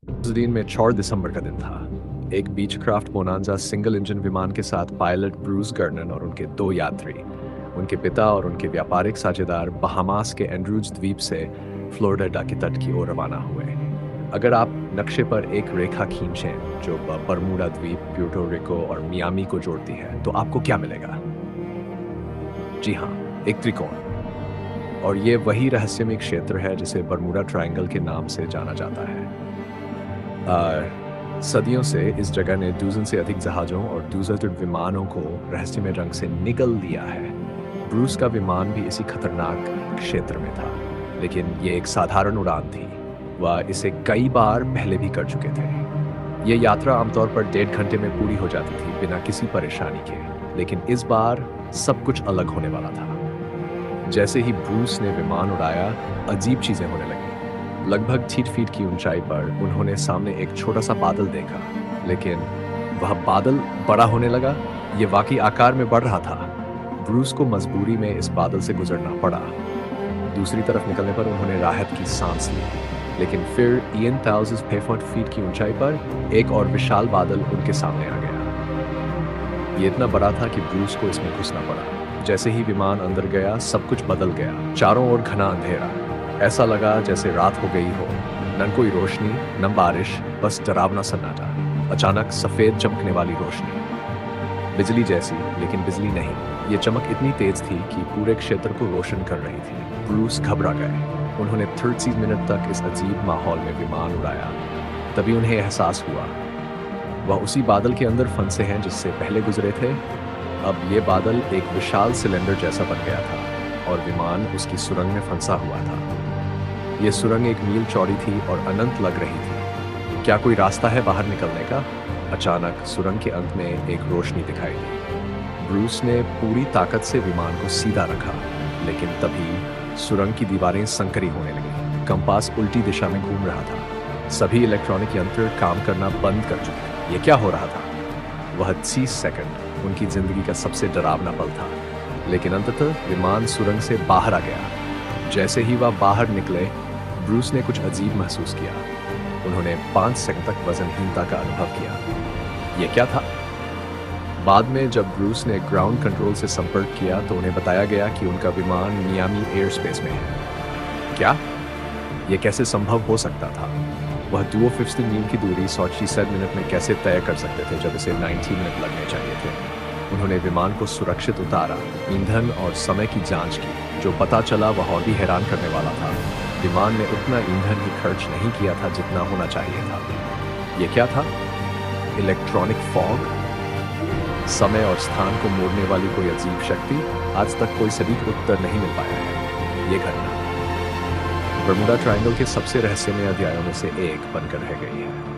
उस दिन में 4 दिसंबर का दिन था। एक बीचक्राफ्ट बोनांजा सिंगल इंजन विमान के साथ पायलट ब्रूस गर्नन और उनके 2 यात्री, उनके पिता और उनके व्यापारिक साझेदार बहामास के एंड्रूज द्वीप से फ्लोरिडा के तट की ओर रवाना हुए। अगर आप नक्शे पर एक रेखा खींचें जो बरमूडा द्वीप, प्यूर्टो रिको और मियामी को जोड़ती है, तो आपको क्या मिलेगा? जी हाँ, एक त्रिकोण। और ये वही रहस्यमय क्षेत्र है जिसे बरमूडा ट्रायंगल के नाम से जाना जाता है। सदियों से इस जगह ने डज़न से अधिक जहाज़ों और डज़न विमानों को रहस्यमय रंग से निगल दिया है। ब्रूस का विमान भी इसी खतरनाक क्षेत्र में था, लेकिन ये एक साधारण उड़ान थी। वह इसे कई बार पहले भी कर चुके थे। ये यात्रा आमतौर पर 1.5 घंटे में पूरी हो जाती थी बिना किसी परेशानी के, लेकिन इस बार सब कुछ अलग होने वाला था। जैसे ही ब्रूस ने विमान उड़ाया, अजीब चीजें होने लगी। लगभग 6 फीट की ऊंचाई पर उन्होंने सामने एक छोटा सा बादल देखा, लेकिन वह बादल बड़ा होने लगा। ये वाकई आकार में बढ़ रहा था। ब्रूस को मजबूरी में इस बादल से गुजरना पड़ा। दूसरी तरफ निकलने पर उन्होंने राहत की सांस ली, लेकिन फिर 10,500 फीट की ऊंचाई पर एक और विशाल बादल उनके सामने आ गया। ये इतना बड़ा था कि ब्रूस को इसमें घुसना पड़ा। जैसे ही विमान अंदर गया, सब कुछ बदल गया। चारों ओर घना अंधेरा, ऐसा लगा जैसे रात हो गई हो। न कोई रोशनी, न बारिश, बस डरावना सन्नाटा। अचानक सफेद चमकने वाली रोशनी, बिजली जैसी, लेकिन बिजली नहीं। ये चमक इतनी तेज थी कि पूरे क्षेत्र को रोशन कर रही थी। ब्रूस घबरा गए। उन्होंने 30 मिनट तक इस अजीब माहौल में विमान उड़ाया। तभी उन्हें एहसास हुआ वह उसी बादल के अंदर फंसे हैं जिससे पहले गुजरे थे। अब ये बादल एक विशाल सिलेंडर जैसा बन गया था और विमान उसकी सुरंग में फंसा हुआ था। ये सुरंग 1 मील चौड़ी थी और अनंत लग रही थी। क्या कोई रास्ता है बाहर निकलने का? अचानक सुरंग के अंत में एक रोशनी दिखाई दी। ब्रूस ने पूरी ताकत से विमान को सीधा रखा, लेकिन तभी सुरंग की दीवारें संकरी होने लगी। कंपास उल्टी दिशा में घूम रहा था। सभी इलेक्ट्रॉनिक यंत्र काम करना बंद कर चुके थे। ये क्या हो रहा था? वह 30 सेकंड उनकी जिंदगी का सबसे डरावना पल था, लेकिन अंततः विमान सुरंग से बाहर आ गया। जैसे ही वह बाहर निकले, ब्रूस ने कुछ अजीब महसूस किया। उन्होंने 5 सेकंड तक वजनहीनता का अनुभव किया। यह क्या था? बाद में जब ब्रूस ने ग्राउंड कंट्रोल से संपर्क किया तो उन्हें बताया गया कि उनका विमान मियामी एयर स्पेस में है। क्या? यह कैसे संभव हो सकता था? वह 250 मील की दूरी 106 मिनट में कैसे तय कर सकते थे जब इसे 90 मिनट लगने चाहिए थे? उन्होंने विमान को सुरक्षित उतारा, ईंधन और समय की जांच की। जो पता चला वह और भी हैरान करने वाला था। विमान ने उतना ईंधन ही खर्च नहीं किया था जितना होना चाहिए था। यह क्या था? Electronic fog? समय और स्थान को मोड़ने वाली कोई अजीब शक्ति? आज तक कोई सटीक उत्तर नहीं मिल पाया है। ये घटना बरमूडा ट्रायंगल के सबसे रहस्यमय अध्यायों में से एक बनकर रह गई है।